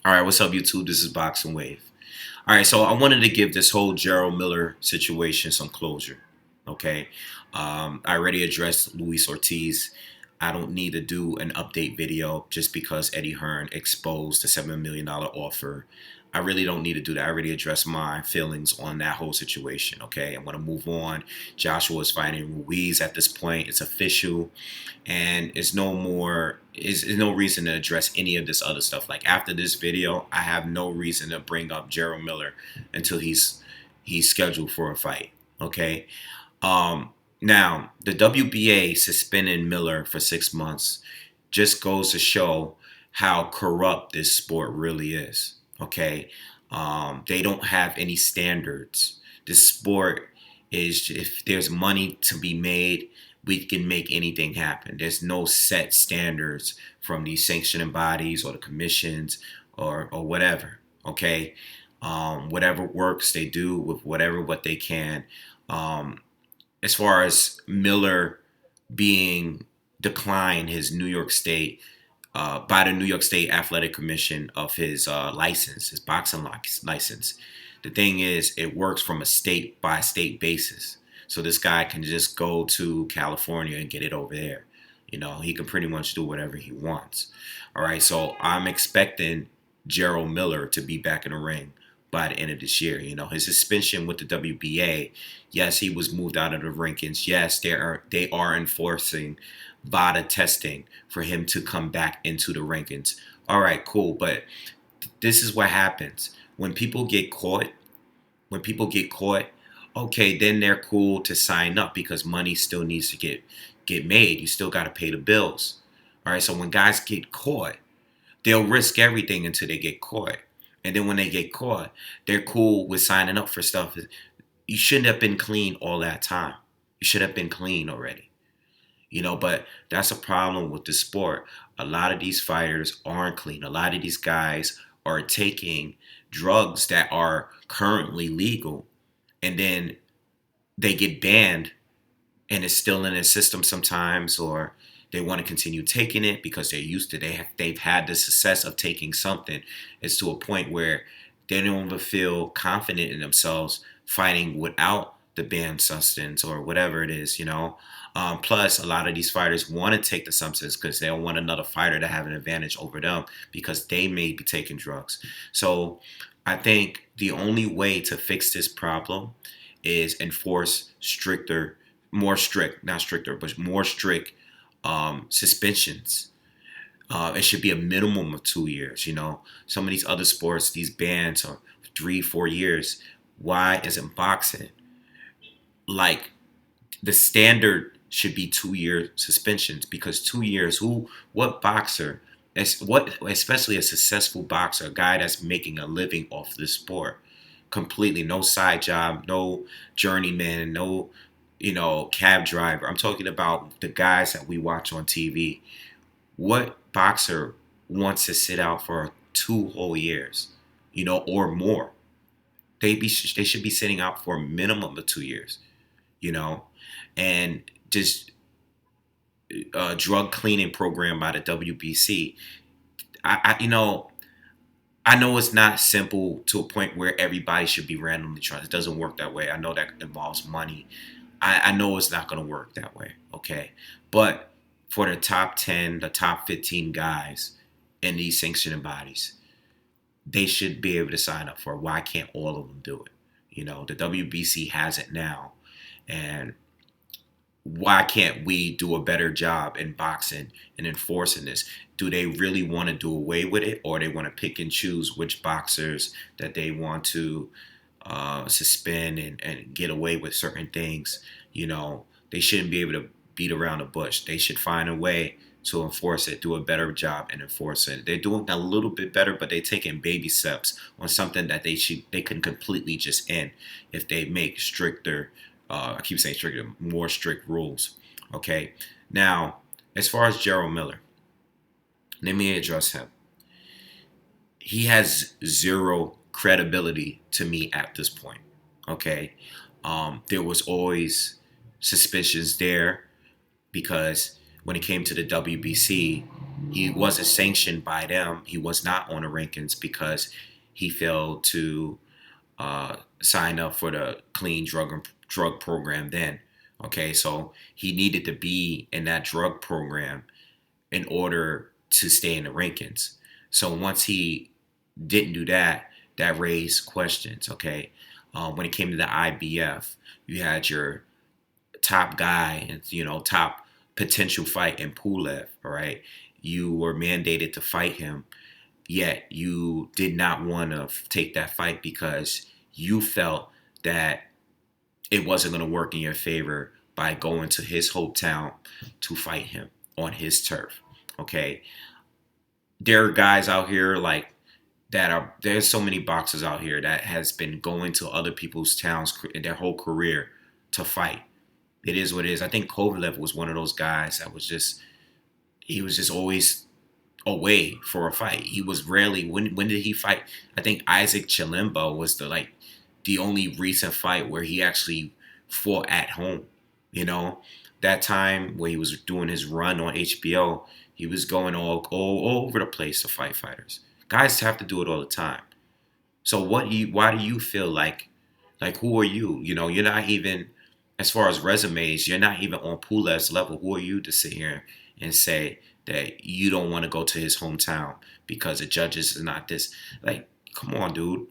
All right, what's up, YouTube? This is BoxingWave. All right, so I wanted to give this whole Jarrell Miller situation some closure. Okay, I already addressed Luis Ortiz. I don't need to do an update video just because Eddie Hearn exposed the $7 million offer. I really don't need to do that. I already addressed my feelings on that whole situation. Okay, I'm going to move on. Joshua is fighting Ruiz at this point. It's official, and it's no more. Is no reason to address any of this other stuff. Like after this video, I have no reason to bring up Jarrell Miller until he's scheduled for a fight. Okay. Now, the WBA suspending Miller for 6 months just goes to show how corrupt this sport really is. Okay, they don't have any standards. This sport is, if there's money to be made, we can make anything happen. There's no set standards from these sanctioning bodies or the commissions or whatever. Okay, whatever works, they do with what they can. As far as Miller being declined his New York State by the New York State Athletic Commission of his license, his boxing license. The thing is, it works from a state by state basis. So this guy can just go to California and get it over there. You know, he can pretty much do whatever he wants. All right, so I'm expecting Jarrell Miller to be back in the ring by the end of this year. You know, his suspension with the WBA, yes, he was moved out of the rankings. Yes, they are enforcing VADA testing for him to come back into the rankings. All right, cool. But this is what happens when people get caught. When people get caught, okay, then they're cool to sign up because money still needs to get made. You still got to pay the bills. All right, so when guys get caught, they'll risk everything until they get caught. And then when they get caught, they're cool with signing up for stuff. You shouldn't have been clean all that time. You should have been clean already. You know, but that's a problem with the sport. A lot of these fighters aren't clean. A lot of these guys are taking drugs that are currently legal, and then they get banned, and it's still in their system sometimes, or they want to continue taking it because they're used to they've had the success of taking something. It's to a point where they don't even feel confident in themselves fighting without the banned substance or whatever it is, you know. Plus, a lot of these fighters want to take the substance because they don't want another fighter to have an advantage over them because they may be taking drugs. So I think the only way to fix this problem is enforce stricter, more strict, not stricter, but more strict suspensions. It should be a minimum of 2 years. You know, some of these other sports, these bans are 3-4 years. Why isn't boxing? Like, the standard should be 2 year suspensions, because 2 years, what boxer, especially a successful boxer, a guy that's making a living off this sport, completely, no side job, no journeyman, no, you know, cab driver. I'm talking about the guys that we watch on TV. What boxer wants to sit out for 2 whole years, you know, or more? They should be sitting out for a minimum of 2 years, you know, and just a drug cleaning program by the WBC. You know, I know it's not simple to a point where everybody should be randomly tried. It doesn't work that way. I know that involves money. I know it's not going to work that way, okay? But for the top 10, the top 15 guys in these sanctioning bodies, they should be able to sign up for it. Why can't all of them do it? You know, the WBC has it now. And why can't we do a better job in boxing and enforcing this? Do they really want to do away with it, or they want to pick and choose which boxers that they want to suspend and get away with certain things? You know, they shouldn't be able to beat around the bush. They should find a way to enforce it, do a better job and enforce it. They're doing a little bit better, but they're taking baby steps on something that they can completely just end if they make stricter, I keep saying stricter, more strict rules. Okay. Now, as far as Jarrell Miller, let me address him. He has zero credibility to me at this point. Okay. There was always suspicions there because when it came to the WBC, He wasn't sanctioned by them. He was not on the rankings because he failed to sign up for the clean drug program then. Okay, so he needed to be in that drug program in order to stay in the rankings. So once he didn't do that, that raised questions. Okay, when it came to the IBF, you had your top guy and top potential fight in Pulev. All right, you were mandated to fight him, yet you did not want to take that fight because you felt that it wasn't going to work in your favor by going to his hometown to fight him on his turf. Okay, there are guys out here like that are there's so many boxers out here that has been going to other people's towns in their whole career to fight. It is what it is. I think Kovalev was one of those guys that was just he was just always away for a fight. He was rarely when did he fight? I think Isaac Chilembo was the only recent fight where he actually fought at home. You know, that time where he was doing his run on HBO, he was going all over the place to fight fighters. Guys have to do it all the time. So why do you feel like who are you? You know, you're not even as far as resumes, you're not even on Pulev's level. Who are you to sit here and say that you don't want to go to his hometown because the judges is not this? Like, come on, dude.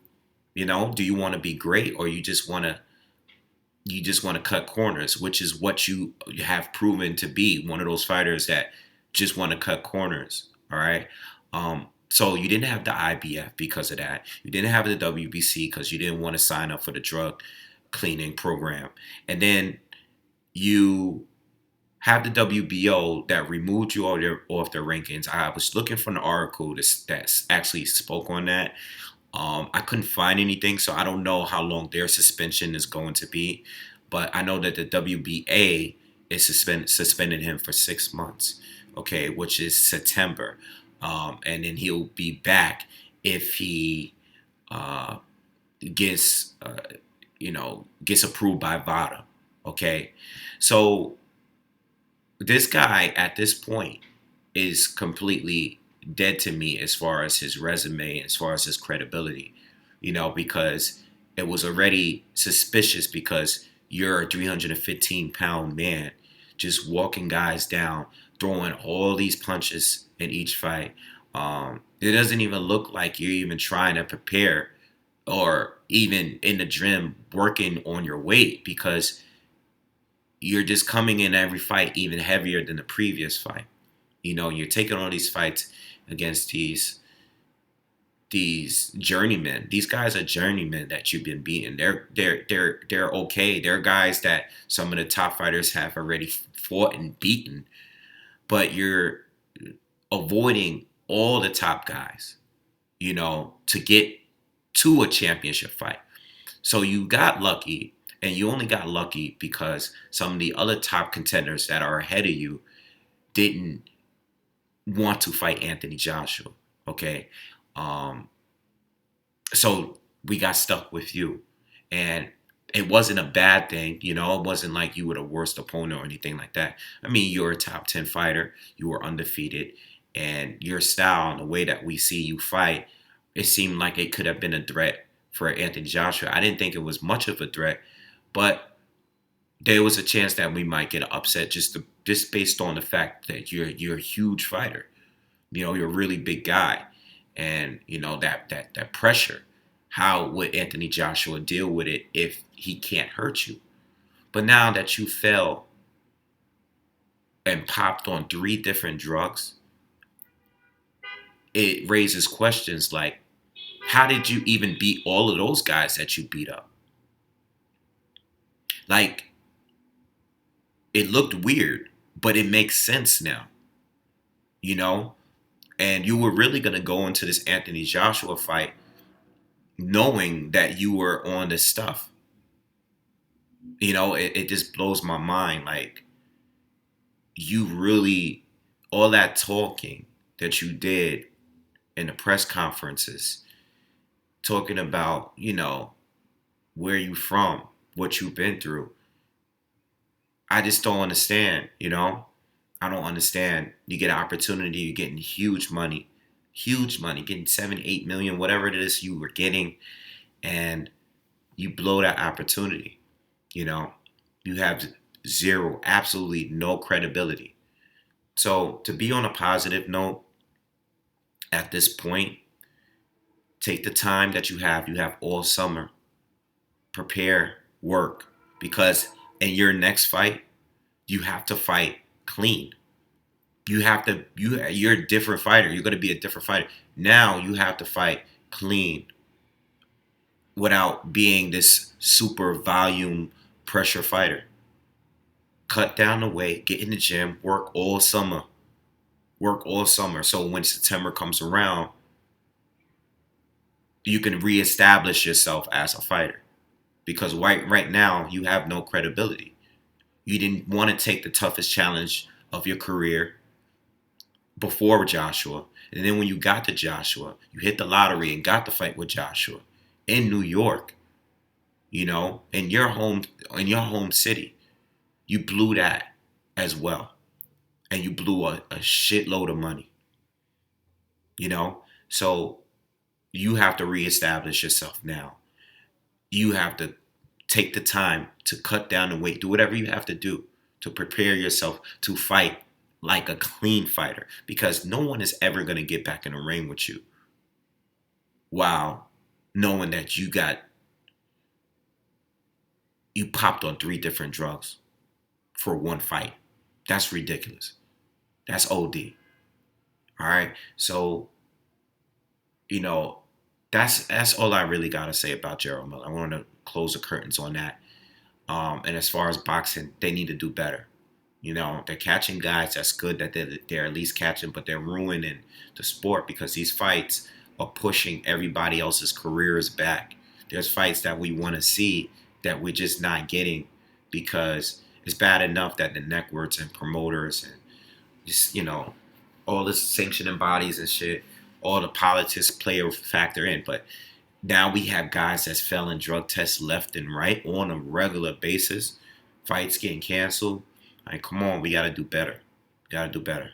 You know, do you want to be great or you just want to cut corners, which is what you have proven to be, one of those fighters that just want to cut corners. All right. So you didn't have the IBF because of that. You didn't have the WBC because you didn't want to sign up for the drug cleaning program. And then you have the WBO that removed you off their rankings. I was looking for an article that actually spoke on that. I couldn't find anything, so I don't know how long their suspension is going to be. But I know that the WBA is suspending him for 6 months, okay, which is September. And then he'll be back if he gets, gets approved by VADA, okay? So this guy at this point is completely dead to me as far as his resume, as far as his credibility, because it was already suspicious because you're a 315-pound man just walking guys down, throwing all these punches in each fight. It doesn't even look like you're even trying to prepare or even in the gym working on your weight because you're just coming in every fight even heavier than the previous fight. You're taking all these fights against these journeymen. These guys are journeymen that you've been beating. They're okay. They're guys that some of the top fighters have already fought and beaten, but you're avoiding all the top guys, to get to a championship fight. So you got lucky, and you only got lucky because some of the other top contenders that are ahead of you didn't want to fight Anthony Joshua, okay? So we got stuck with you. And it wasn't a bad thing, it wasn't like you were the worst opponent or anything like that. I mean, you're a top 10 fighter, you were undefeated, and your style and the way that we see you fight, it seemed like it could have been a threat for Anthony Joshua. I didn't think it was much of a threat, but there was a chance that we might get upset just based on the fact that you're a huge fighter. You're a really big guy, and that pressure. How would Anthony Joshua deal with it if he can't hurt you? But now that you fell and popped on 3 different drugs, it raises questions like, how did you even beat all of those guys that you beat up? Like, it looked weird, but it makes sense now, And you were really going to go into this Anthony Joshua fight knowing that you were on this stuff. It just blows my mind. Like, you really, all that talking that you did in the press conferences, talking about, where you from, what you've been through. I just don't understand, I don't understand. You get an opportunity, you're getting huge money, getting 7, 8 million, whatever it is you were getting, and you blow that opportunity. You know, you have zero, absolutely no credibility. So to be on a positive note at this point, take the time that you have all summer, prepare, work, because in your next fight, you have to fight clean. You're a different fighter. You're going to be a different fighter. Now you have to fight clean without being this super volume pressure fighter. Cut down the weight, get in the gym, work all summer. Work all summer. So when September comes around, you can reestablish yourself as a fighter. Because right now, you have no credibility. You didn't want to take the toughest challenge of your career before Joshua. And then when you got to Joshua, you hit the lottery and got the fight with Joshua in New York, in your home city. You blew that as well. And you blew a shitload of money. So you have to reestablish yourself now. You have to take the time to cut down the weight. Do whatever you have to do to prepare yourself to fight like a clean fighter, because no one is ever going to get back in the ring with you while knowing that you popped on 3 different drugs for one fight. That's ridiculous. That's OD. All right. So, that's all I really got to say about Jarrell Miller. I want to close the curtains on that. And as far as boxing, they need to do better. They're catching guys. That's good that they're at least catching, but they're ruining the sport because these fights are pushing everybody else's careers back. There's fights that we want to see that we're just not getting because it's bad enough that the networks and promoters and just, all the sanctioning bodies and shit, all the politics play a factor in. But now we have guys that's failing drug tests left and right on a regular basis. Fights getting canceled. Like, come on, we got to do better. Got to do better.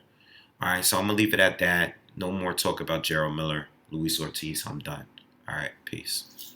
All right, so I'm going to leave it at that. No more talk about Jarrell Miller, Luis Ortiz. I'm done. All right, peace.